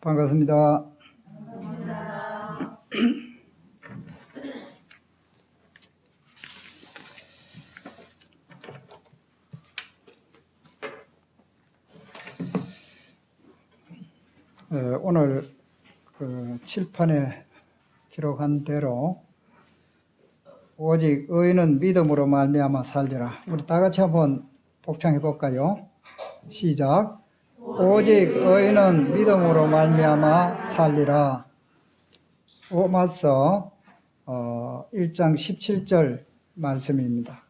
반갑습니다. 오늘 칠판에 기록한 대로 오직 의인은 믿음으로 말미암아 살리라. 우리 다 같이 한번 복창해 볼까요? 시작. 오직 의인은 믿음으로 말미암아 살리라. 로마서 1장 17절 말씀입니다.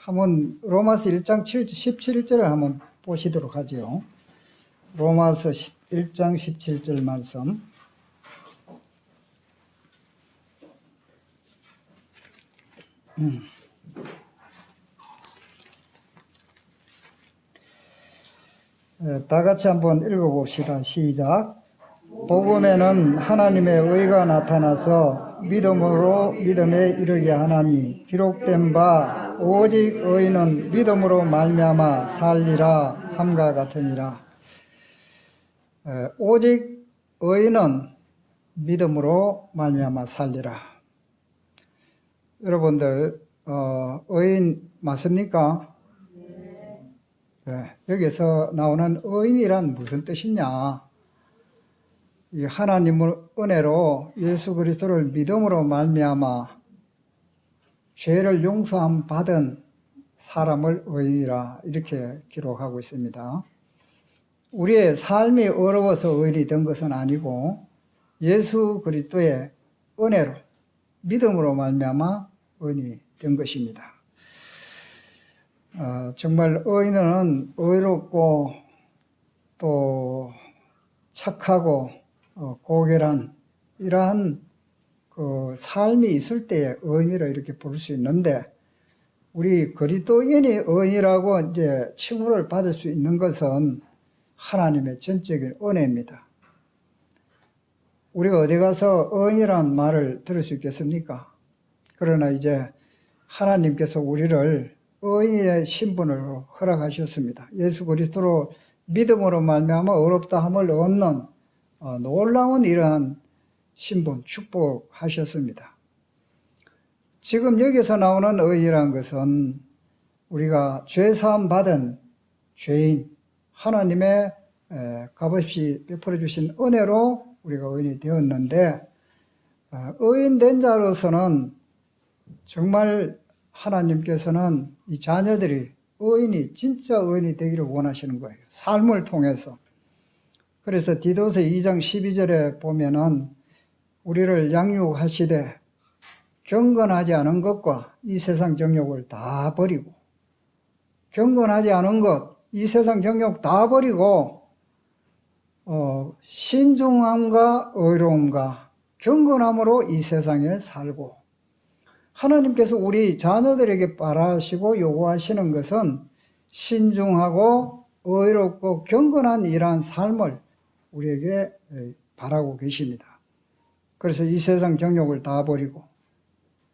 한번 로마서 1장 17절을 한번 보시도록 하죠. 로마서 1장 17절 말씀. 다 같이 한번 읽어봅시다. 시작. 복음에는 하나님의 의가 나타나서 믿음으로 믿음에 이르게 하나니 기록된 바 오직 의인은 믿음으로 말미암아 살리라 함과 같으니라. 오직 의인은 믿음으로 말미암아 살리라. 여러분들 의인 맞습니까? 네. 여기서 나오는 의인이란 무슨 뜻이냐? 이 하나님의 은혜로 예수 그리스도를 믿음으로 말미암아 죄를 용서함 받은 사람을 의인이라 이렇게 기록하고 있습니다. 우리의 삶이 어려워서 의인이 된 것은 아니고 예수 그리스도의 은혜로 믿음으로 말미암아 의인이 된 것입니다. 정말 의인은 의롭고 또 착하고 고결한 이러한 그 삶이 있을 때에 의인이라 이렇게 부를 수 있는데, 우리 그리스도인이 의인이라고 이제 칭호를 받을 수 있는 것은 하나님의 전적인 은혜입니다. 우리가 어디 가서 의인이라는 말을 들을 수 있겠습니까? 그러나 이제 하나님께서 우리를 의인의 신분으로 허락하셨습니다. 예수 그리스도로 믿음으로 말미암아 의롭다 함을 얻는 놀라운 이러한 신분, 축복하셨습니다. 지금 여기서 나오는 의인이라는 것은 우리가 죄사함 받은 죄인, 하나님의 값없이 베풀어 주신 은혜로 우리가 의인이 되었는데, 의인된 자로서는 정말 하나님께서는 이 자녀들이 의인이 진짜 의인이 되기를 원하시는 거예요. 삶을 통해서. 그래서 디도서 2장 12절에 보면은 우리를 양육하시되 경건하지 않은 것과 이 세상 정욕을 다 버리고, 경건하지 않은 것, 이 세상 정욕 다 버리고 신중함과 의로움과 경건함으로 이 세상에 살고, 하나님께서 우리 자녀들에게 바라시고 요구하시는 것은 신중하고 의롭고 경건한 이러한 삶을 우리에게 바라고 계십니다. 그래서 이 세상 정욕을 다 버리고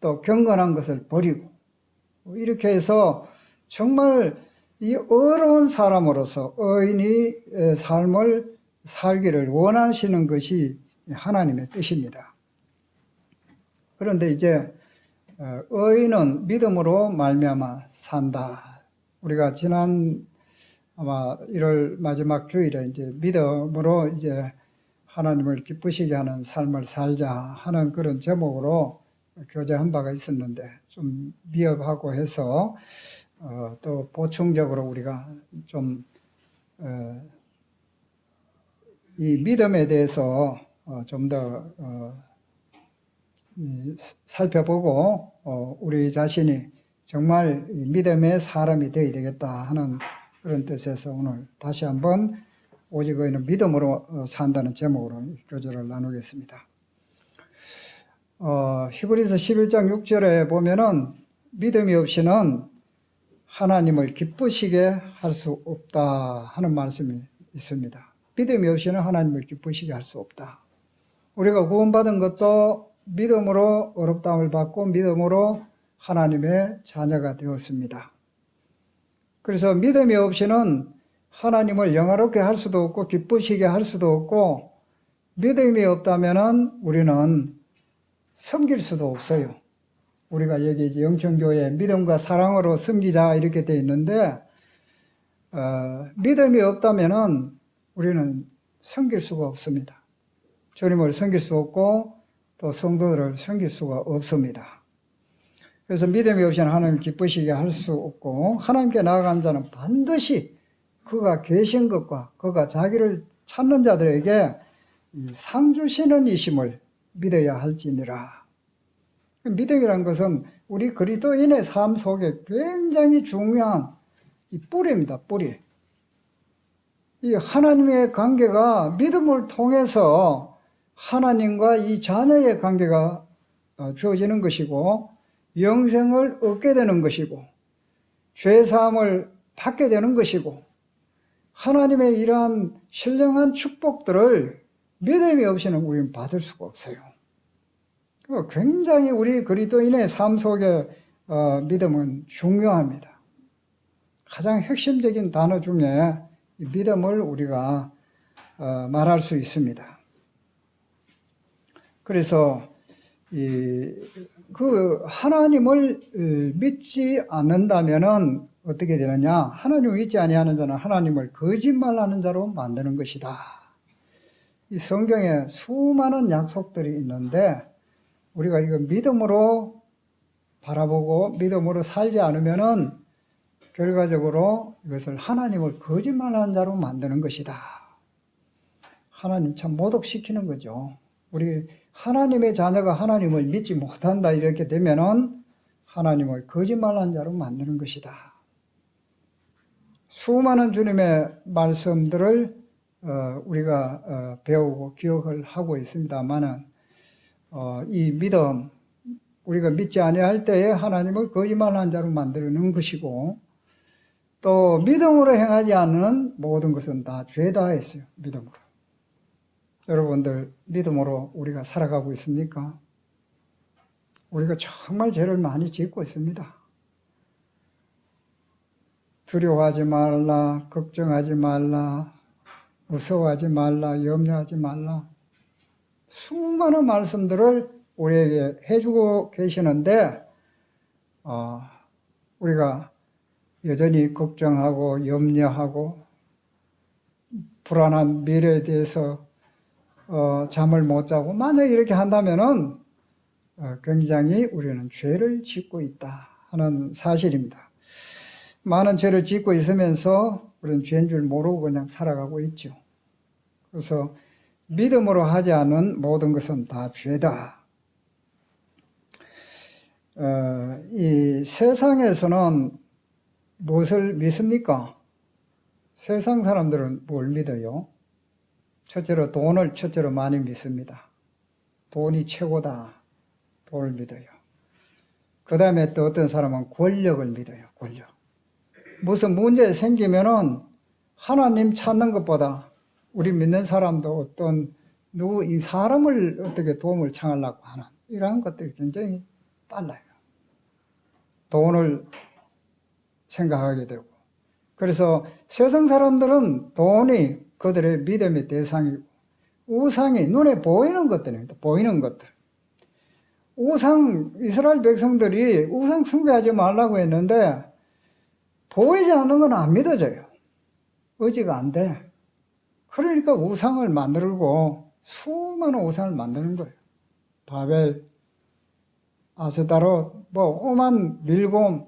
또 경건한 것을 버리고 이렇게 해서 정말 이 의로운 사람으로서 의인의 삶을 살기를 원하시는 것이 하나님의 뜻입니다. 그런데 이제 의인은 믿음으로 말미암아 산다. 우리가 지난 아마 1월 마지막 주일에 이제 믿음으로 이제 하나님을 기쁘시게 하는 삶을 살자 하는 그런 제목으로 교제한 바가 있었는데 좀 미흡하고 해서 또 보충적으로 우리가 좀 이 믿음에 대해서 좀 더 살펴보고 우리 자신이 정말 믿음의 사람이 되어야 되겠다 하는 그런 뜻에서 오늘 다시 한번 오직 의인은 믿음으로 산다는 제목으로 교제를 나누겠습니다. 히브리서 11장 6절에 보면은 믿음이 없이는 하나님을 기쁘시게 할 수 없다 하는 말씀이 있습니다. 믿음이 없이는 하나님을 기쁘시게 할 수 없다. 우리가 구원받은 것도 믿음으로 의롭다함을 받고 믿음으로 하나님의 자녀가 되었습니다. 그래서 믿음이 없이는 하나님을 영화롭게 할 수도 없고 기쁘시게 할 수도 없고 믿음이 없다면은 우리는 섬길 수도 없어요. 우리가 여기 이제 영천교회 믿음과 사랑으로 섬기자 이렇게 돼 있는데, 믿음이 없다면은 우리는 섬길 수가 없습니다. 주님을 섬길 수 없고 또 성도들을 섬길 수가 없습니다. 그래서 믿음이 없이는 하나님 기쁘시게 할 수 없고, 하나님께 나아간 자는 반드시 그가 계신 것과 그가 자기를 찾는 자들에게 상 주시는 이심을 믿어야 할지니라. 믿음이란 것은 우리 그리스도인의 삶 속에 굉장히 중요한 이 뿌리입니다. 뿌리. 이 하나님의 관계가 믿음을 통해서 하나님과 이 자녀의 관계가 주어지는 것이고, 영생을 얻게 되는 것이고, 죄사함을 받게 되는 것이고, 하나님의 이러한 신령한 축복들을 믿음이 없이는 우리는 받을 수가 없어요. 굉장히 우리 그리스도인의 삶 속에 믿음은 중요합니다. 가장 핵심적인 단어 중에 믿음을 우리가 말할 수 있습니다. 그래서 그 하나님을 믿지 않는다면은 어떻게 되느냐? 하나님을 믿지 아니하는 자는 하나님을 거짓말하는 자로 만드는 것이다. 이 성경에 수많은 약속들이 있는데 우리가 이거 믿음으로 바라보고 믿음으로 살지 않으면은 결과적으로 이것을 하나님을 거짓말하는 자로 만드는 것이다. 하나님 참 모독시키는 거죠. 우리 하나님의 자녀가 하나님을 믿지 못한다 이렇게 되면은 하나님을 거짓말하는 자로 만드는 것이다. 수많은 주님의 말씀들을 우리가 배우고 기억을 하고 있습니다만은 이 믿음, 우리가 믿지 아니할 때에 하나님을 거짓말하는 자로 만드는 것이고, 또 믿음으로 행하지 않는 모든 것은 다 죄다 했어요. 믿음으로. 여러분들 믿음으로 우리가 살아가고 있습니까? 우리가 정말 죄를 많이 짓고 있습니다. 두려워하지 말라, 걱정하지 말라, 무서워하지 말라, 염려하지 말라. 수많은 말씀들을 우리에게 해주고 계시는데 우리가 여전히 걱정하고 염려하고 불안한 미래에 대해서 잠을 못 자고 만약 이렇게 한다면은 굉장히 우리는 죄를 짓고 있다 하는 사실입니다. 많은 죄를 짓고 있으면서 우리는 죄인 줄 모르고 그냥 살아가고 있죠. 그래서 믿음으로 하지 않은 모든 것은 다 죄다. 이 세상에서는 무엇을 믿습니까? 세상 사람들은 뭘 믿어요? 첫째로 돈을 첫째로 많이 믿습니다. 돈이 최고다. 돈을 믿어요. 그 다음에 또 어떤 사람은 권력을 믿어요. 권력. 무슨 문제 생기면은 하나님 찾는 것보다 우리 믿는 사람도 이 사람을 어떻게 도움을 청하려고 하는 이러한 것들이 굉장히 빨라요. 돈을 생각하게 되고. 그래서 세상 사람들은 돈이 그들의 믿음의 대상이고, 우상이 눈에 보이는 것들입니다. 보이는 것들. 이스라엘 백성들이 우상 숭배하지 말라고 했는데, 보이지 않는 건 안 믿어져요. 의지가 안 돼. 그러니까 우상을 만들고 수많은 우상을 만드는 거예요. 바벨, 아스타롯, 오만 밀곰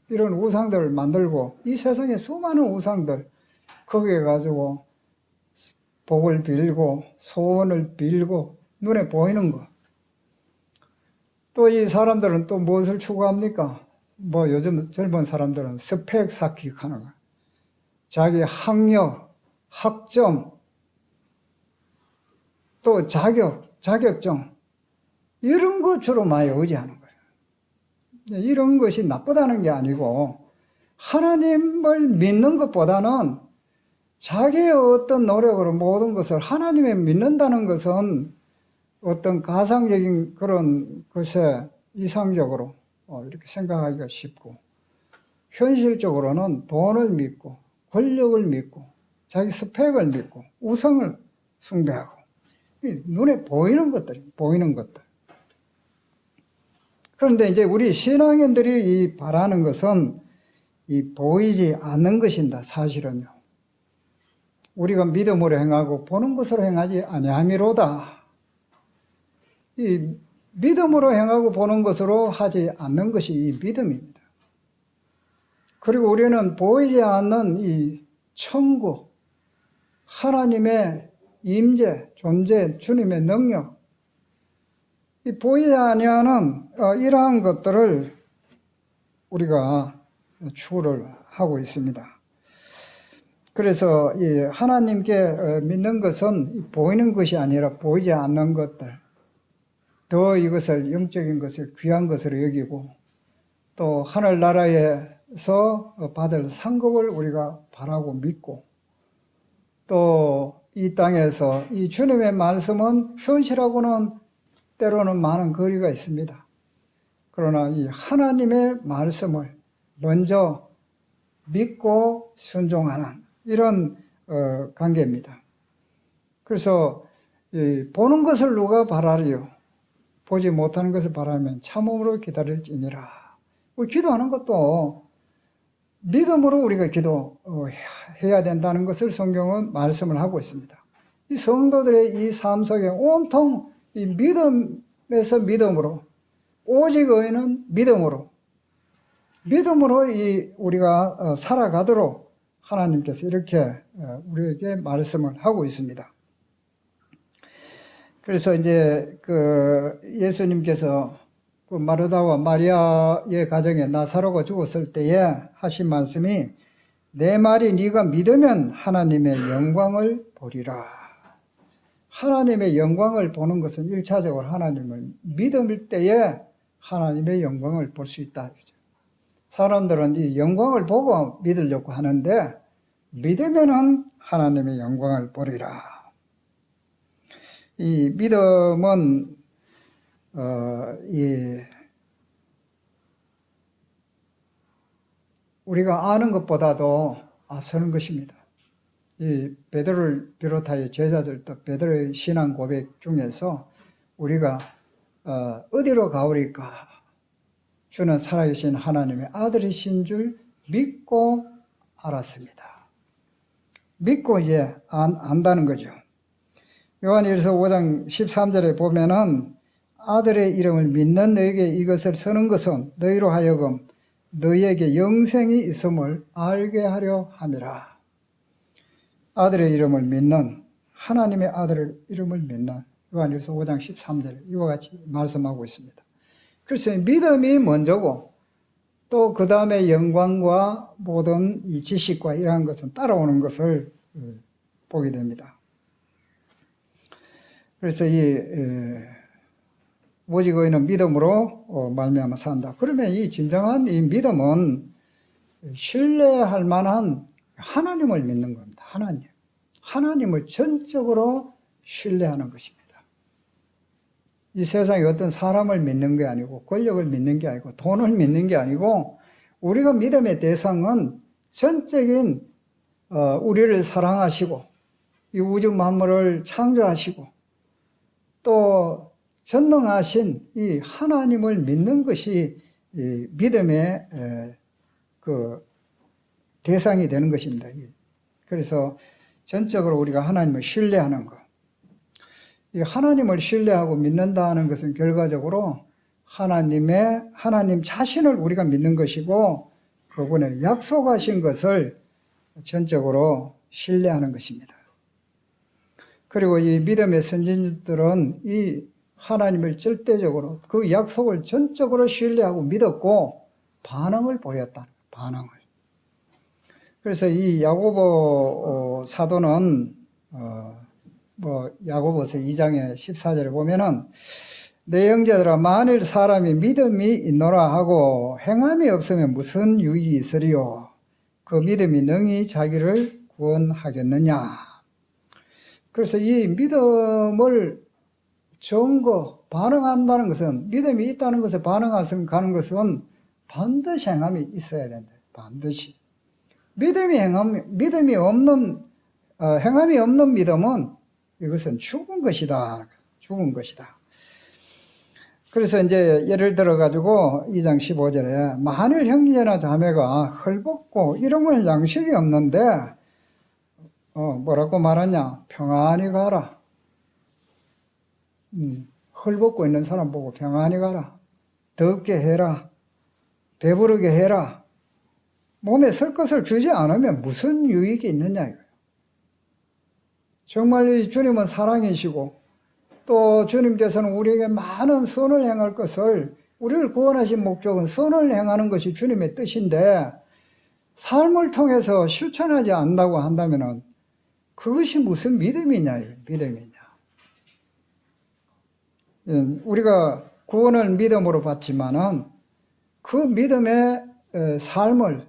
이런 우상들을 만들고 이 세상에 수많은 우상들 거기에 가지고 복을 빌고 소원을 빌고 눈에 보이는 거. 또 이 사람들은 또 무엇을 추구합니까? 요즘 젊은 사람들은 스펙 쌓기 하는 거예요. 자기 학력, 학점, 또 자격증 이런 것 주로 많이 의지하는 거예요. 이런 것이 나쁘다는 게 아니고 하나님을 믿는 것보다는 자기의 어떤 노력으로 모든 것을 하나님을 믿는다는 것은 어떤 가상적인 그런 것에 이상적으로 이렇게 생각하기가 쉽고, 현실적으로는 돈을 믿고 권력을 믿고 자기 스펙을 믿고 우상을 숭배하고 눈에 보이는 것들이, 보이는 것들. 그런데 이제 우리 신앙인들이 이 바라는 것은 이 보이지 않는 것인다, 사실은요. 우리가 믿음으로 행하고 보는 것으로 행하지 아니함이로다. 이 믿음으로 행하고 보는 것으로 하지 않는 것이 이 믿음입니다. 그리고 우리는 보이지 않는 이 천국, 하나님의 임재, 존재, 주님의 능력, 이 보이지 아니하는 이러한 것들을 우리가 추구를 하고 있습니다. 그래서 이 하나님께 믿는 것은 보이는 것이 아니라 보이지 않는 것들, 더 이것을 영적인 것을 귀한 것으로 여기고 또 하늘나라에서 받을 상급을 우리가 바라고 믿고 또 이 땅에서 이 주님의 말씀은 현실하고는 때로는 많은 거리가 있습니다. 그러나 이 하나님의 말씀을 먼저 믿고 순종하는 이런 관계입니다. 그래서 보는 것을 누가 바라리요? 보지 못하는 것을 바라면 참음으로 기다릴지니라. 우리 기도하는 것도 믿음으로 우리가 기도해야 된다는 것을 성경은 말씀을 하고 있습니다. 이 성도들의 이 삶 속에 온통 이 믿음에서 믿음으로, 오직 의인은 믿음으로 우리가 살아가도록 하나님께서 이렇게 우리에게 말씀을 하고 있습니다. 그래서 이제 예수님께서 마르다와 마리아의 가정에 나사로가 죽었을 때에 하신 말씀이 내 말이 네가 믿으면 하나님의 영광을 보리라. 하나님의 영광을 보는 것은 1차적으로 하나님을 믿을 때에 하나님의 영광을 볼 수 있다. 사람들은 이 영광을 보고 믿으려고 하는데 믿으면은 하나님의 영광을 보리라. 이 믿음은 우리가 아는 것보다도 앞서는 것입니다. 이 베드로를 비롯하여 제자들도 베드로의 신앙 고백 중에서 우리가 어디로 가오리까? 주는 살아계신 하나님의 아들이신 줄 믿고 알았습니다. 믿고 이제 안다는 거죠. 요한일서 5장 13절에 보면은 아들의 이름을 믿는 너에게 이것을 쓰는 것은 너희로 하여금 너희에게 영생이 있음을 알게 하려 함이라. 아들의 이름을 믿는, 하나님의 아들의 이름을 믿는 요한일서 5장 13절 이와 같이 말씀하고 있습니다. 그래서 믿음이 먼저고 또 그 다음에 영광과 모든 이 지식과 이러한 것은 따라오는 것을 보게 됩니다. 그래서 오직 의인은 믿음으로 말미암아 산다. 그러면 이 진정한 이 믿음은 신뢰할 만한 하나님을 믿는 겁니다. 하나님을 전적으로 신뢰하는 것입니다. 이 세상에 어떤 사람을 믿는 게 아니고 권력을 믿는 게 아니고 돈을 믿는 게 아니고 우리가 믿음의 대상은 전적인 우리를 사랑하시고 이 우주 만물을 창조하시고 또 전능하신 이 하나님을 믿는 것이 이 믿음의 대상이 되는 것입니다. 그래서 전적으로 우리가 하나님을 신뢰하는 것. 이 하나님을 신뢰하고 믿는다는 것은 결과적으로 하나님 자신을 우리가 믿는 것이고 그분의 약속하신 것을 전적으로 신뢰하는 것입니다. 그리고 이 믿음의 선진들은 이 하나님을 절대적으로 그 약속을 전적으로 신뢰하고 믿었고 반응을 보였다. 반응을. 그래서 이 야고보 사도는 야고보서 2장의 14절에 보면은 내 형제들아 만일 사람이 믿음이 있노라 하고 행함이 없으면 무슨 유익이 있으리요? 그 믿음이 능히 자기를 구원하겠느냐? 그래서 이 믿음을 반응한다는 것은 믿음이 있다는 것에 반응하는 것은 반드시 행함이 있어야 된다. 반드시. 행함이 없는 믿음은 이것은 죽은 것이다. 죽은 것이다. 그래서 이제 예를 들어 가지고 2장 15절에 만일 형제나 자매가 헐벗고 이러면 양식이 없는데 뭐라고 말하냐? 평안히 가라. 헐벗고 있는 사람 보고 평안히 가라. 덥게 해라. 배부르게 해라. 몸에 쓸 것을 주지 않으면 무슨 유익이 있느냐 이거예요. 정말 주님은 사랑이시고 또 주님께서는 우리에게 많은 선을 행할 것을, 우리를 구원하신 목적은 선을 행하는 것이 주님의 뜻인데 삶을 통해서 실천하지 않는다고 한다면 그것이 무슨 믿음이냐, 믿음이냐. 우리가 구원을 믿음으로 받지만은 그 믿음의 삶을,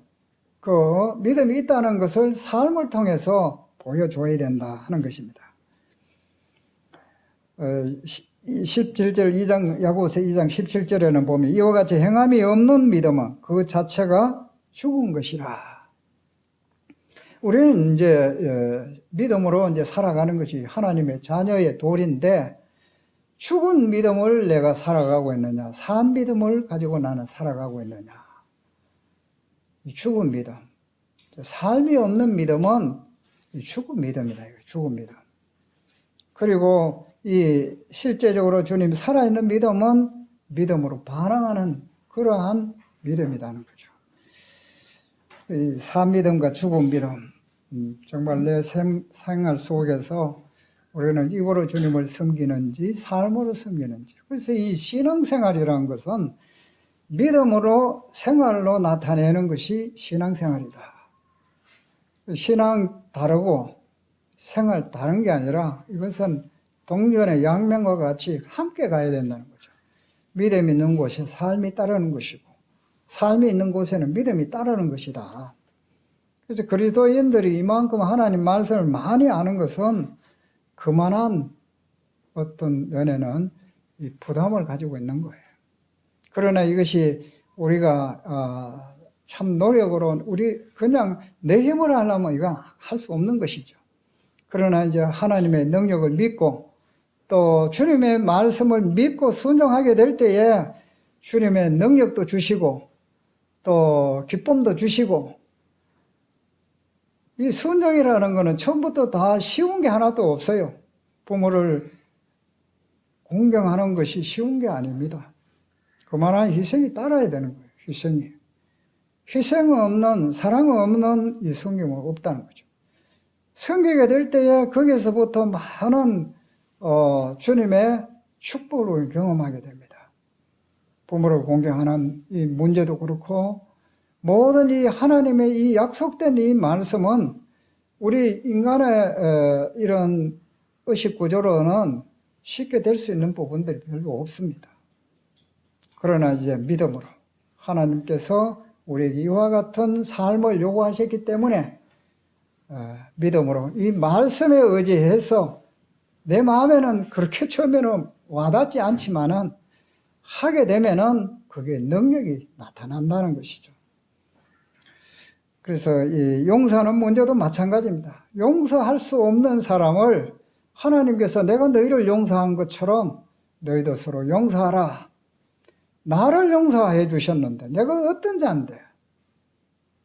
그 믿음이 있다는 것을 삶을 통해서 보여줘야 된다 하는 것입니다. 17절 야고보서 2장 17절에는 보면 이와 같이 행함이 없는 믿음은 그 자체가 죽은 것이라. 우리는 이제 믿음으로 이제 살아가는 것이 하나님의 자녀의 도리인데 죽은 믿음을 내가 살아가고 있느냐, 산 믿음을 가지고 나는 살아가고 있느냐. 죽은 믿음, 삶이 없는 믿음은 죽은 믿음이다. 죽은 믿음. 그리고 이 실제적으로 주님 살아있는 믿음은 믿음으로 반응하는 그러한 믿음이라는 거죠. 이 산믿음과 죽은 믿음, 정말 내 생활 속에서 우리는 입으로 주님을 섬기는지 삶으로 섬기는지. 그래서 이 신앙생활이라는 것은 믿음으로 생활로 나타내는 것이 신앙생활이다. 신앙 다르고 생활 다른 게 아니라 이것은 동전의 양면과 같이 함께 가야 된다는 거죠. 믿음이 있는 곳에 삶이 따르는 것이고 삶이 있는 곳에는 믿음이 따르는 것이다. 그래서 그리스도인들이 이만큼 하나님 말씀을 많이 아는 것은 그만한 어떤 면에는 이 부담을 가지고 있는 거예요. 그러나 이것이 우리가 참 노력으로 우리 그냥 내 힘으로 하려면 이거 할 수 없는 것이죠. 그러나 이제 하나님의 능력을 믿고 또 주님의 말씀을 믿고 순종하게 될 때에 주님의 능력도 주시고 또 기쁨도 주시고, 이 순종이라는 것은 처음부터 다 쉬운 게 하나도 없어요. 부모를 공경하는 것이 쉬운 게 아닙니다. 그만한 희생이 따라야 되는 거예요. 희생이. 희생 없는, 사랑 없는 이 성경은 없다는 거죠. 섬기게 될 때에 거기서부터 많은 주님의 축복을 경험하게 됩니다. 부모를 공경하는 이 문제도 그렇고 모든 이 하나님의 이 약속된 이 말씀은 우리 인간의 이런 의식 구조로는 쉽게 될 수 있는 부분들이 별로 없습니다. 그러나 이제 믿음으로 하나님께서 우리에게 이와 같은 삶을 요구하셨기 때문에 믿음으로 이 말씀에 의지해서 내 마음에는 그렇게 처음에는 와닿지 않지만은 하게 되면은 그게 능력이 나타난다는 것이죠. 그래서 이 용서하는 문제도 마찬가지입니다. 용서할 수 없는 사람을 하나님께서 내가 너희를 용서한 것처럼 너희도 서로 용서하라. 나를 용서해 주셨는데 내가 어떤 자인데,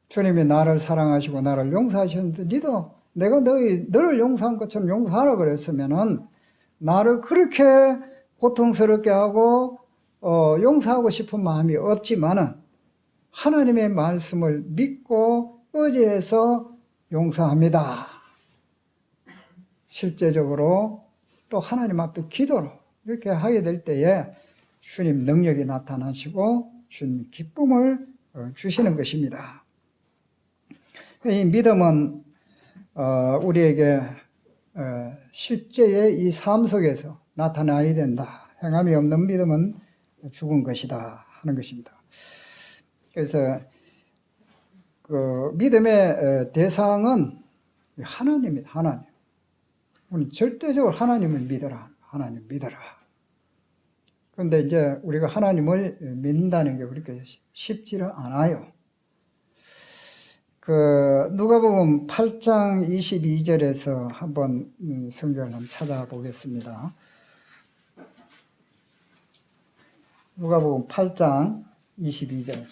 주님이 나를 사랑하시고 나를 용서하셨는데 니도 내가 너를 용서한 것처럼 용서하라 그랬으면은 나를 그렇게 고통스럽게 하고 용서하고 싶은 마음이 없지만은 하나님의 말씀을 믿고 의지해서 용서합니다. 실제적으로 또 하나님 앞에 기도로 이렇게 하게 될 때에 주님 능력이 나타나시고 주님 기쁨을 주시는 것입니다. 이 믿음은 우리에게 실제의 이 삶 속에서 나타나야 된다. 행함이 없는 믿음은 죽은 것이다 하는 것입니다. 그래서 그 믿음의 대상은 하나님입니다. 하나님. 우리 절대적으로 하나님을 믿어라. 하나님 믿어라. 그런데 이제 우리가 하나님을 믿는다는 게 그렇게 쉽지는 않아요. 누가복음 8장 22절에서 한번 성경을 한번 찾아보겠습니다. 누가복음 8장 22절.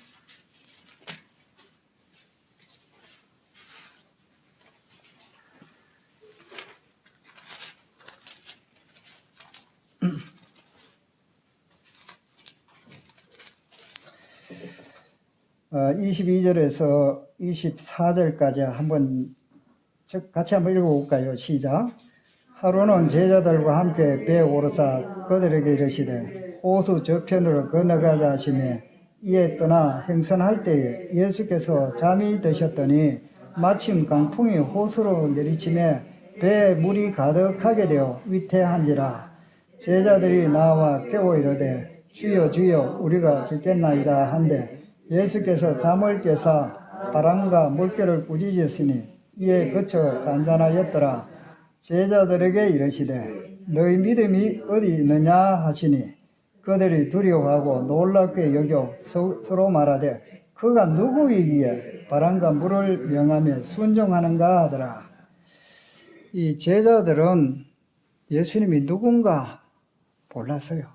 어, 22절에서 24절까지 같이 한번 읽어볼까요? 시작. 하루는 제자들과 함께 배에 오르사 그들에게 이르시되 호수 저편으로 건너가자 하시매 이에 떠나 행선할 때에 예수께서 잠이 드셨더니 마침 강풍이 호수로 내리치매 배에 물이 가득하게 되어 위태한지라. 제자들이 나와 깨워 이르되 주여 주여 우리가 죽겠나이다 한데 예수께서 잠을 깨사 바람과 물결을 꾸짖으시니 이에 그쳐 잔잔하였더라. 제자들에게 이르시되 너희 믿음이 어디 있느냐 하시니 그들이 두려워하고 놀랍게 여겨 서로 말하되 그가 누구이기에 바람과 물을 명하며 순종하는가 하더라. 이 제자들은 예수님이 누군가 몰랐어요.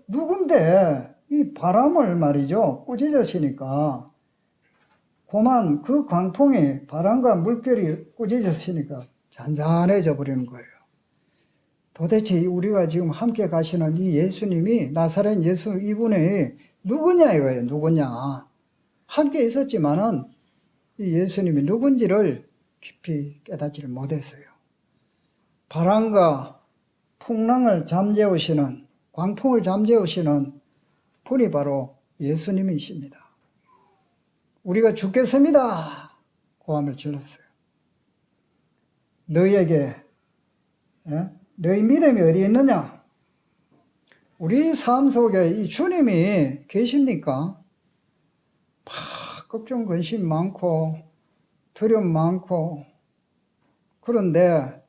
누군데 이 바람을 말이죠 꾸짖으시니까 고만 그 광풍이 바람과 물결이 꾸짖으시니까 잔잔해져 버리는 거예요. 도대체 우리가 지금 함께 가시는 이 예수님이 나사렛 예수 이분이 누구냐 이거예요. 누구냐. 함께 있었지만은 이 예수님이 누군지를 깊이 깨닫지를 못했어요. 바람과 풍랑을 잠재우시는 광풍을 잠재우시는 분이 바로 예수님이십니다. 우리가 죽겠습니다. 고함을 질렀어요. 너희에게 너희 믿음이 어디 있느냐? 우리 삶 속에 이 주님이 계십니까? 걱정 근심 많고 두려움 많고 그런데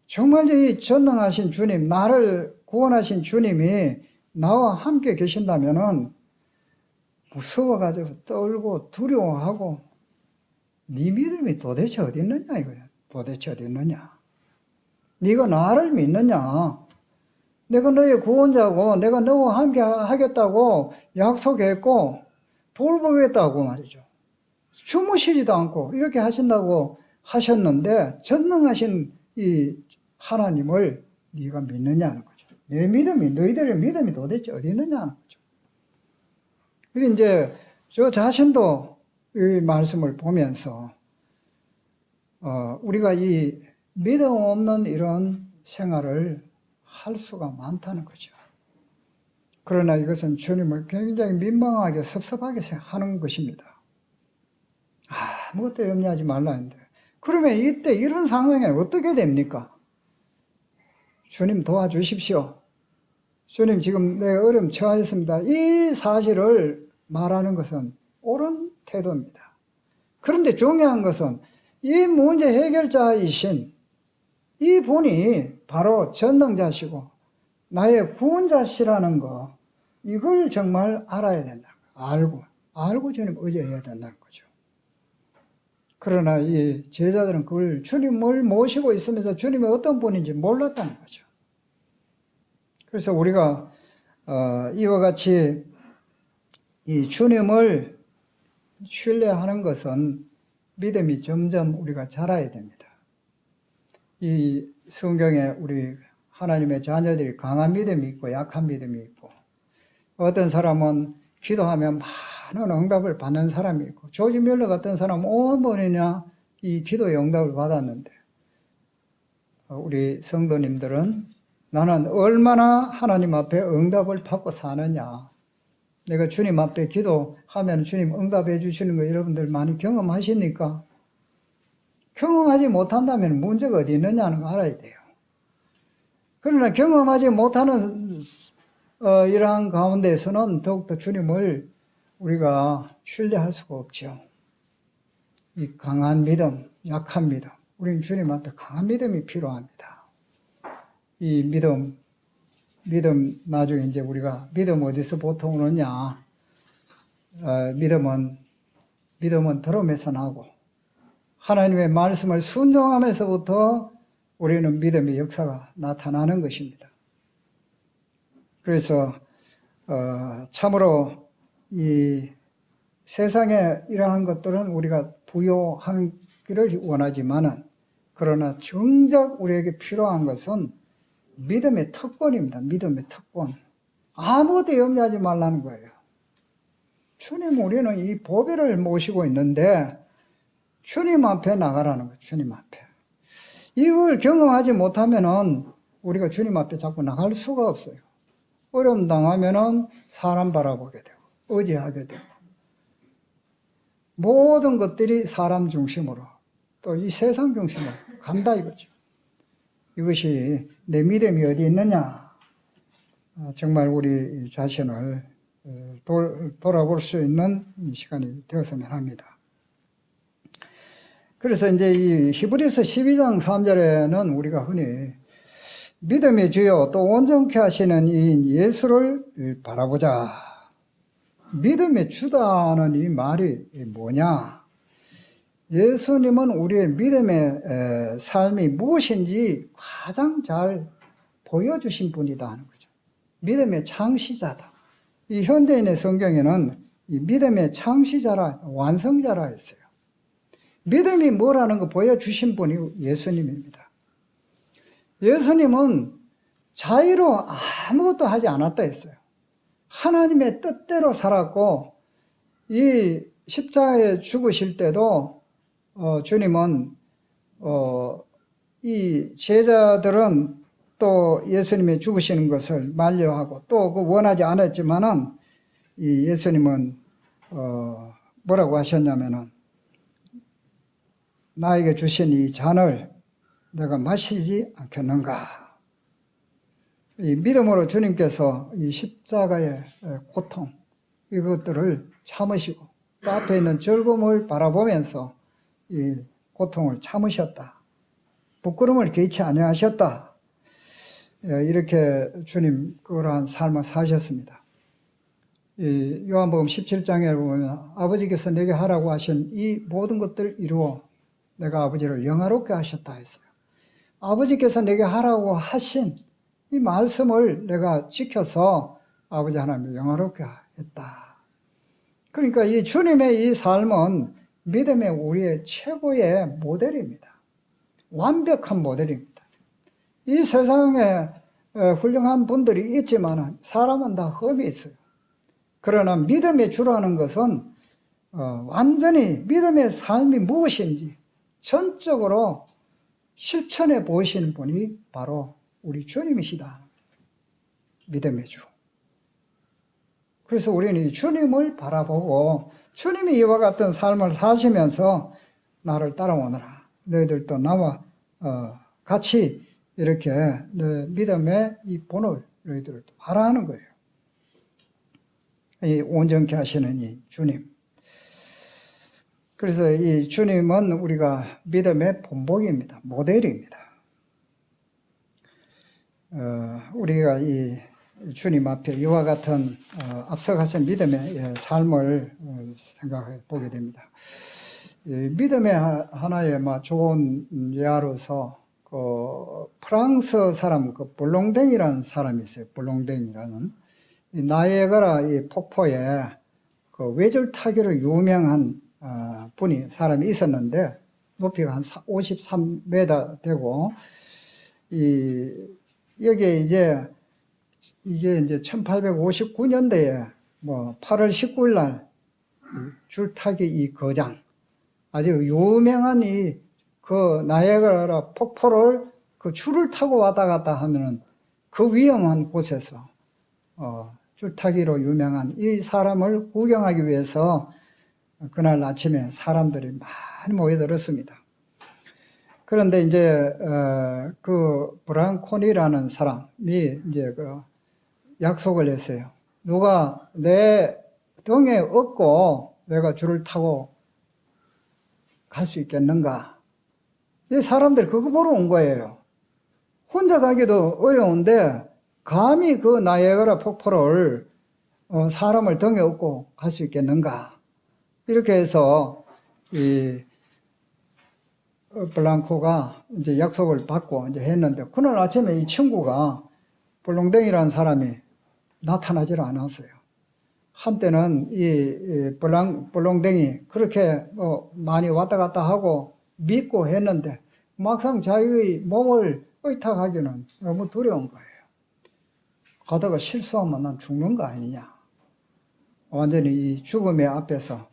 정말 이 전능하신 주님, 나를 구원하신 주님이 나와 함께 계신다면은 무서워가지고 떨고 두려워하고 네 믿음이 도대체 어디 있느냐 이거야. 도대체 어디 있느냐. 네가 나를 믿느냐. 내가 너의 구원자고 내가 너와 함께 하겠다고 약속했고 돌보겠다고 말이죠. 주무시지도 않고 이렇게 하신다고 하셨는데 전능하신 이 하나님을 네가 믿느냐는 거죠. 내 믿음이 너희들의 믿음이 도대체 어디 있느냐는 거죠. 그게 이제 저 자신도 이 말씀을 보면서 우리가 이 믿음 없는 이런 생활을 할 수가 많다는 거죠. 그러나 이것은 주님을 굉장히 민망하게 섭섭하게 하는 것입니다. 아무것도 염려하지 말라는데 그러면 이때 이런 상황에 어떻게 됩니까? 주님 도와주십시오. 주님 지금 내 어려움 처하였습니다. 이 사실을 말하는 것은 옳은 태도입니다. 그런데 중요한 것은 이 문제 해결자이신 이 분이 바로 전능자시고 나의 구원자시라는 거 이걸 정말 알아야 된다. 알고 주님 의지해야 된다는 거죠. 그러나 이 제자들은 그걸 주님을 모시고 있으면서 주님이 어떤 분인지 몰랐다는 거죠. 그래서 우리가 이와 같이 이 주님을 신뢰하는 것은 믿음이 점점 우리가 자라야 됩니다. 이 성경에 우리 하나님의 자녀들이 강한 믿음이 있고 약한 믿음이 있고 어떤 사람은 기도하면 많은 응답을 받는 사람이 있고 조지 뮬러 같은 사람은 온 번이나 이 기도의 응답을 받았는데 우리 성도님들은 나는 얼마나 하나님 앞에 응답을 받고 사느냐. 내가 주님 앞에 기도하면 주님 응답해 주시는 거 여러분들 많이 경험하십니까? 경험하지 못한다면 문제가 어디 있느냐는 거 알아야 돼요. 그러나 경험하지 못하는 이러한 가운데에서는 더욱더 주님을 우리가 신뢰할 수가 없죠. 이 강한 믿음, 약한 믿음. 우리는 주님 앞에 강한 믿음이 필요합니다. 이 믿음 나중에 이제 우리가 믿음 어디서 보통 오느냐. 믿음은 들음에서 나고 하나님의 말씀을 순종하면서부터 우리는 믿음의 역사가 나타나는 것입니다. 그래서 참으로 이 세상에 이러한 것들은 우리가 부여하기를 원하지만은 그러나 정작 우리에게 필요한 것은 믿음의 특권입니다. 믿음의 특권. 아무것도 염려하지 말라는 거예요. 주님, 우리는 이 보배를 모시고 있는데 주님 앞에 나가라는 거예요. 주님 앞에. 이걸 경험하지 못하면은 우리가 주님 앞에 자꾸 나갈 수가 없어요. 어려움 당하면은 사람 바라보게 되고 의지하게 되고 모든 것들이 사람 중심으로 또 이 세상 중심으로 간다 이거죠. 이것이 내 믿음이 어디 있느냐? 정말 우리 자신을 돌아볼 수 있는 시간이 되었으면 합니다. 그래서 이제 이 히브리서 12장 3절에는 우리가 흔히 믿음의 주요 또 온전케 하시는 이인 예수를 바라보자. 믿음의 주다는 이 말이 뭐냐? 예수님은 우리의 믿음의 삶이 무엇인지 가장 잘 보여주신 분이다 하는 거죠. 믿음의 창시자다. 이 현대인의 성경에는 이 믿음의 창시자라, 완성자라 했어요. 믿음이 뭐라는 거 보여주신 분이 예수님입니다. 예수님은 자의로 아무것도 하지 않았다 했어요. 하나님의 뜻대로 살았고, 이 십자가에 죽으실 때도 주님은 이 제자들은 또 예수님이 죽으시는 것을 만류하고 또 그 원하지 않았지만은 이 예수님은 뭐라고 하셨냐면은 나에게 주신 이 잔을 내가 마시지 않겠는가. 이 믿음으로 주님께서 이 십자가의 고통 이것들을 참으시고 또 앞에 있는 즐거움을 바라보면서 이 고통을 참으셨다. 부끄러움을 개의치 아니하셨다. 이렇게 주님 그러한 삶을 사셨습니다. 이 요한복음 17장에 보면 아버지께서 내게 하라고 하신 이 모든 것들을 이루어 내가 아버지를 영화롭게 하셨다 했어요. 아버지께서 내게 하라고 하신 이 말씀을 내가 지켜서 아버지 하나님을 영화롭게 했다. 그러니까 이 주님의 이 삶은 믿음의 우리의 최고의 모델입니다. 완벽한 모델입니다. 이 세상에 훌륭한 분들이 있지만 사람은 다 흠이 있어요. 그러나 믿음의 주라는 것은 완전히 믿음의 삶이 무엇인지 전적으로 실천해 보이시는 분이 바로 우리 주님이시다. 믿음의 주. 그래서 우리는 주님을 바라보고 주님이 이와 같은 삶을 사시면서 나를 따라오너라. 너희들도 나와 같이 이렇게 믿음의 이 본을 너희들을 바라하는 거예요. 이 온전케 하시는 이 주님. 그래서 이 주님은 우리가 믿음의 본보기입니다. 모델입니다. 우리가 이 주님 앞에 이와 같은 앞서가신 믿음의 삶을 생각해 보게 됩니다. 믿음의 하나의 좋은 예화로서 그 프랑스 사람 그 볼롱댕이라는 사람이 있어요. 볼롱댕이라는 이 나이아가라 이 폭포에 그 외줄타기로 유명한 사람이 있었는데 높이가 한 53m 되고 여기에 이게 이제 1859년도에 8월 19일 날 줄타기 이 거장 아주 유명한 그 나이아가라 폭포를 그 줄을 타고 왔다 갔다 하면은 그 위험한 곳에서 줄타기로 유명한 이 사람을 구경하기 위해서 그날 아침에 사람들이 많이 모여들었습니다. 그런데 이제 그 브랑콘이라는 사람이 이제 그 약속을 했어요. 누가 내 등에 업고 내가 줄을 타고 갈 수 있겠는가? 이 사람들이 그거 보러 온 거예요. 혼자 가기도 어려운데 감히 그 나이아가라 폭포를 사람을 등에 업고 갈 수 있겠는가? 이렇게 해서 이 블랑코가 이제 약속을 받고 이제 했는데, 그날 아침에 이 친구가 볼롱댕이라는 사람이 나타나질 않았어요. 한때는 이 볼롱댕이 그렇게 많이 왔다 갔다 하고 믿고 했는데, 막상 자기의 몸을 의탁하기는 너무 두려운 거예요. 가다가 실수하면 난 죽는 거 아니냐. 완전히 이 죽음의 앞에서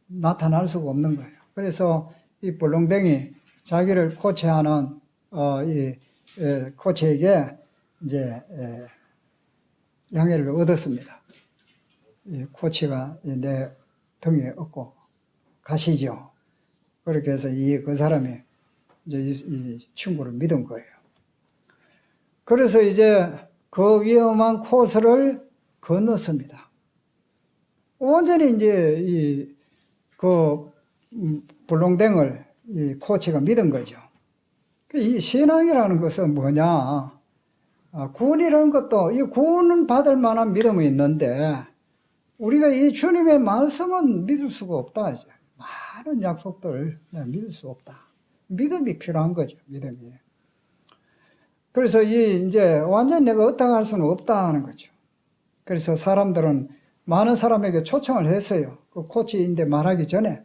나타날 수가 없는 거예요. 그래서 이 볼롱댕이 자기를 코치하는 이 코치에게 이제 양해를 얻었습니다. 이 코치가 내 등에 업고 가시죠. 그렇게 해서 그 사람이 이제 이 친구를 믿은 거예요. 그래서 이제 그 위험한 코스를 건넜습니다. 완전히 이제 볼롱댕을 이 코치가 믿은 거죠. 이 신앙이라는 것은 뭐냐? 구원이라는 것도, 이 구원은 받을 만한 믿음이 있는데, 우리가 이 주님의 말씀은 믿을 수가 없다. 많은 약속들 믿을 수 없다. 믿음이 필요한 거죠, 믿음이. 그래서 이제 완전 내가 어떻게 수는 없다 하는 거죠. 그래서 사람들은 많은 사람에게 초청을 했어요. 그 코치인데 말하기 전에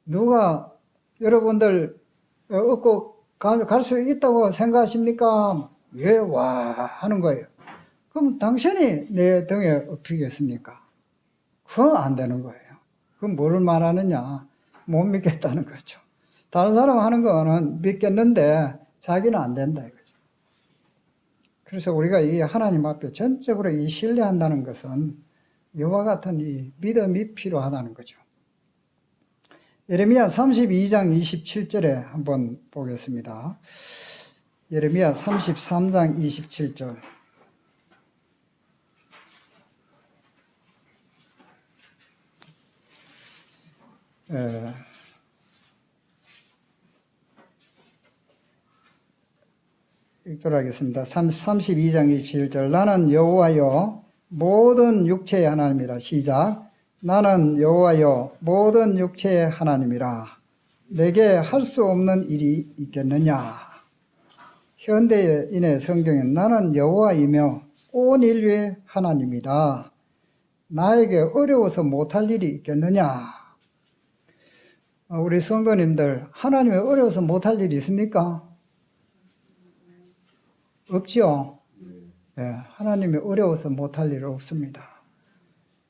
누가 여러분들 얻고 갈 수 있다고 생각하십니까? 왜 와 하는 거예요. 그럼 당신이 내 등에 업히겠습니까? 그건 안 되는 거예요. 그건 뭐를 말하느냐? 못 믿겠다는 거죠. 다른 사람 하는 거는 믿겠는데 자기는 안 된다 이거죠. 그래서 우리가 이 하나님 앞에 전적으로 이 신뢰한다는 것은 이와 같은 이 믿음이 필요하다는 거죠. 예레미야 32장 27절에 한번 보겠습니다. 예레미야 33장 27절. 읽도록 하겠습니다. 32장 27절. 나는 여호와여 모든 육체의 하나님이라. 시작. 나는 여호와여 모든 육체의 하나님이라. 내게 할 수 없는 일이 있겠느냐. 현대인의 성경엔 나는 여호와이며 온 인류의 하나님이다. 나에게 어려워서 못할 일이 있겠느냐. 우리 성도님들, 하나님이 어려워서 못할 일이 있습니까? 없죠? 네, 하나님이 어려워서 못할 일 없습니다.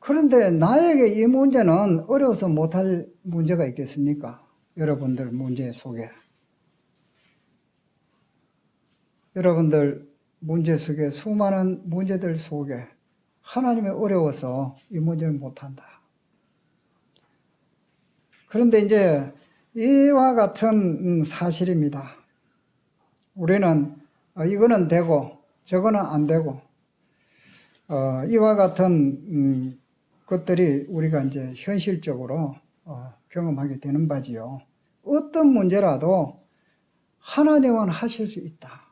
그런데 나에게 이 문제는 어려워서 못할 문제가 있겠습니까? 여러분들 문제 속에. 여러분들 문제 속에, 수많은 문제들 속에 하나님이 어려워서 이 문제를 못한다. 그런데 이제 이와 같은 사실입니다. 우리는 이거는 되고 저거는 안 되고 이와 같은 것들이 우리가 이제 현실적으로 경험하게 되는 바지요. 어떤 문제라도 하나님은 하실 수 있다.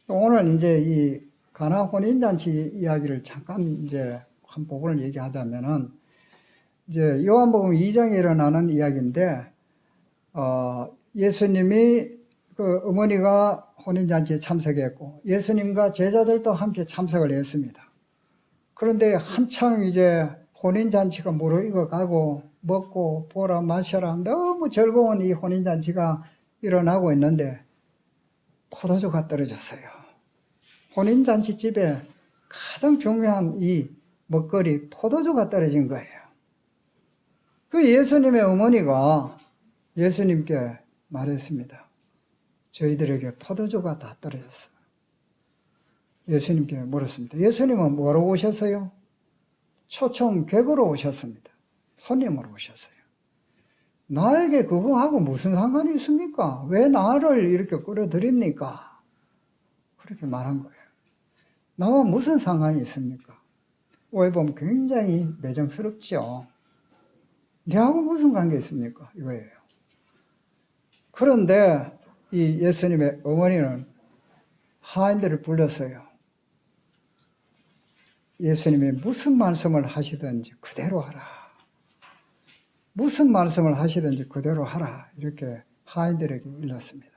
오늘 이제 이 가나 혼인잔치 이야기를 잠깐 이제 한 부분을 얘기하자면은, 이제 요한복음 2장에 일어나는 이야기인데, 예수님이 그 어머니가 혼인잔치에 참석했고, 예수님과 제자들도 함께 참석을 했습니다. 그런데 한창 이제 혼인잔치가 무르익어 가고, 먹고 보라 마셔라 너무 즐거운 이 혼인잔치가 일어나고 있는데, 포도주가 떨어졌어요. 혼인잔치집에 가장 중요한 이 먹거리 포도주가 떨어진 거예요. 그 예수님의 어머니가 예수님께 말했습니다. 저희들에게 포도주가 다 떨어졌어요. 예수님께 물었습니다. 예수님은 뭐로 오셨어요? 초청객으로 오셨습니다. 손님으로 오셨어요. 나에게 그거하고 무슨 상관이 있습니까? 왜 나를 이렇게 끌어들입니까? 그렇게 말한 거예요. 나와 무슨 상관이 있습니까? 오해 보면 굉장히 매정스럽죠. 내하고 무슨 관계 있습니까? 이거예요. 그런데 이 예수님의 어머니는 하인들을 불렀어요. 예수님이 무슨 말씀을 하시든지 그대로 하라. 무슨 말씀을 하시든지 그대로 하라. 이렇게 하인들에게 일렀습니다.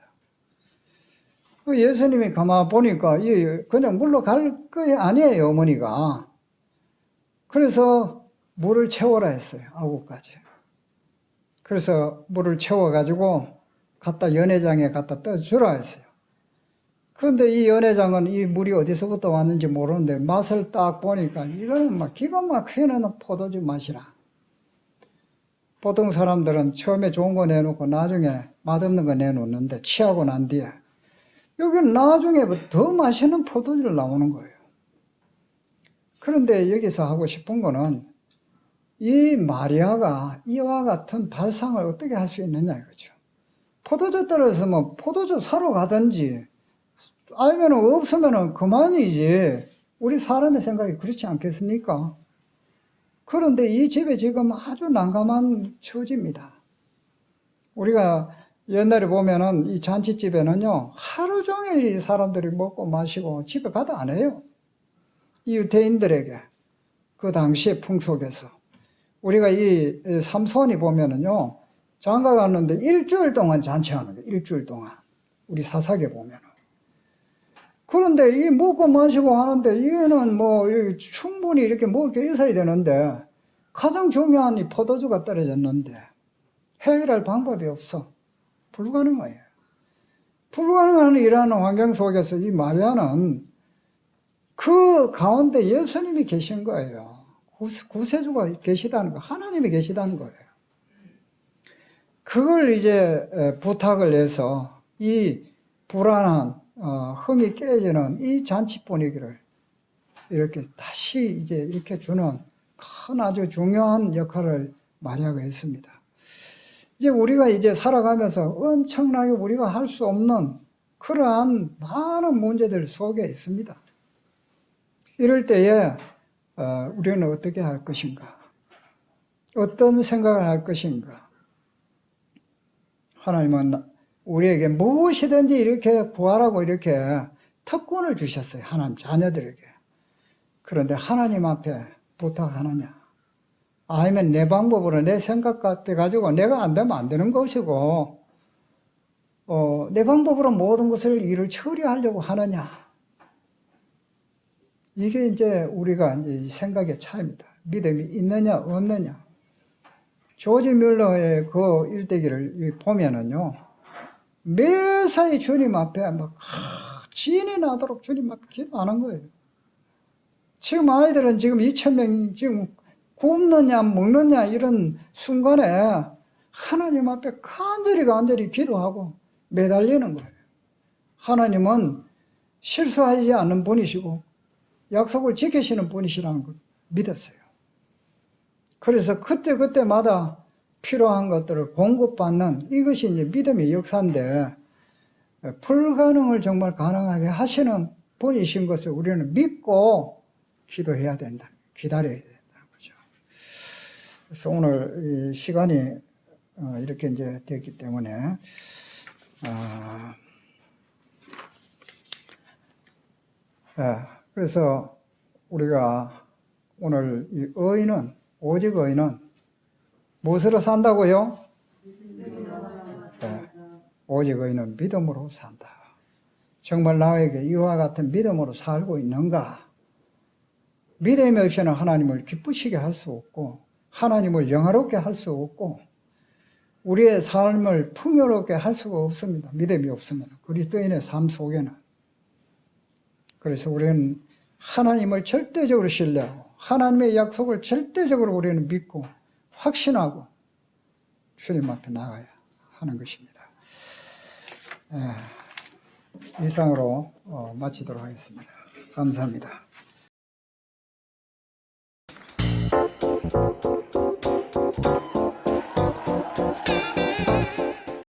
예수님이 가만 보니까 그냥 물러갈 거 아니에요, 어머니가. 그래서 물을 채워라 했어요, 9가지. 그래서 물을 채워가지고 갖다 연회장에 갖다 떠주라 했어요. 그런데 이 연회장은 이 물이 어디서부터 왔는지 모르는데 맛을 딱 보니까 이거는 막 기가 막히게 나는 포도주 맛이라. 보통 사람들은 처음에 좋은 거 내놓고 나중에 맛없는 거 내놓는데 취하고 난 뒤에 여기는 나중에 더 맛있는 포도주를 나오는 거예요. 그런데 여기서 하고 싶은 거는 이 마리아가 이와 같은 발상을 어떻게 할 수 있느냐 이거죠. 포도주 떨어졌으면 포도주 사러 가든지 아니면 없으면 그만이지. 우리 사람의 생각이 그렇지 않겠습니까? 그런데 이 집에 지금 아주 난감한 처지입니다. 우리가 옛날에 보면은 이 잔치집에는요, 하루 종일 이 사람들이 먹고 마시고 집에 가다 안 해요. 이 유대인들에게 그 당시의 풍속에서 우리가 이 삼손이 보면은요, 장가 갔는데 일주일 동안 잔치하는 거예요. 일주일 동안. 우리 사사기에 보면은. 그런데 이 먹고 마시고 하는데 이거는 뭐 충분히 이렇게 먹을 게 있어야 되는데 가장 중요한 이 포도주가 떨어졌는데 해결할 방법이 없어. 불가능해요. 불가능한 이러한 환경 속에서 이 마리아는 그 가운데 예수님이 계신 거예요. 구세주가 계시다는 거, 하나님이 계시다는 거예요. 그걸 이제 부탁을 해서 이 불안한 흥이 깨지는 이 잔치 분위기를 이렇게 다시 이제 이렇게 주는 큰 아주 중요한 역할을 마리아가 했습니다. 이제 우리가 이제 살아가면서 엄청나게 우리가 할 수 없는 그러한 많은 문제들 속에 있습니다. 이럴 때에 우리는 어떻게 할 것인가? 어떤 생각을 할 것인가? 하나님은 우리에게 무엇이든지 이렇게 구하라고 이렇게 특권을 주셨어요. 하나님 자녀들에게. 그런데 하나님 앞에 부탁하느냐? 아니면 내 방법으로 내 생각 같아 가지고 내가 안 되면 안 되는 것이고 내 방법으로 모든 것을 일을 처리하려고 하느냐? 이게 이제 우리가 이제 생각의 차이입니다. 믿음이 있느냐 없느냐. 조지 뮬러의 그 일대기를 보면은요, 매사에 주님 앞에 막 진이 나도록 주님 앞에 기도하는 거예요. 지금 아이들은 지금 2,000명이 지금 굶느냐 먹느냐 이런 순간에 하나님 앞에 간절히 기도하고 매달리는 거예요. 하나님은 실수하지 않는 분이시고 약속을 지키시는 분이시라는 걸 믿었어요. 그래서 그때마다 필요한 것들을 공급받는 이것이 이제 믿음의 역사인데 불가능을 정말 가능하게 하시는 분이신 것을 우리는 믿고 기도해야 된다. 기다려야 된다는 거죠. 그래서 오늘 이 시간이 이렇게 이제 됐기 때문에 그래서 우리가 오늘 이 의인은 오직 의인은 무엇으로 산다고요? 네. 오직 의인은 믿음으로 산다. 정말 나에게 이와 같은 믿음으로 살고 있는가? 믿음이 없이는 하나님을 기쁘시게 할 수 없고 하나님을 영화롭게 할 수 없고 우리의 삶을 풍요롭게 할 수가 없습니다. 믿음이 없으면 그리스도인의 삶 속에는. 그래서 우리는 하나님을 절대적으로 신뢰하고 하나님의 약속을 절대적으로 우리는 믿고 확신하고 주님 앞에 나가야 하는 것입니다. 이상으로 마치도록 하겠습니다. 감사합니다.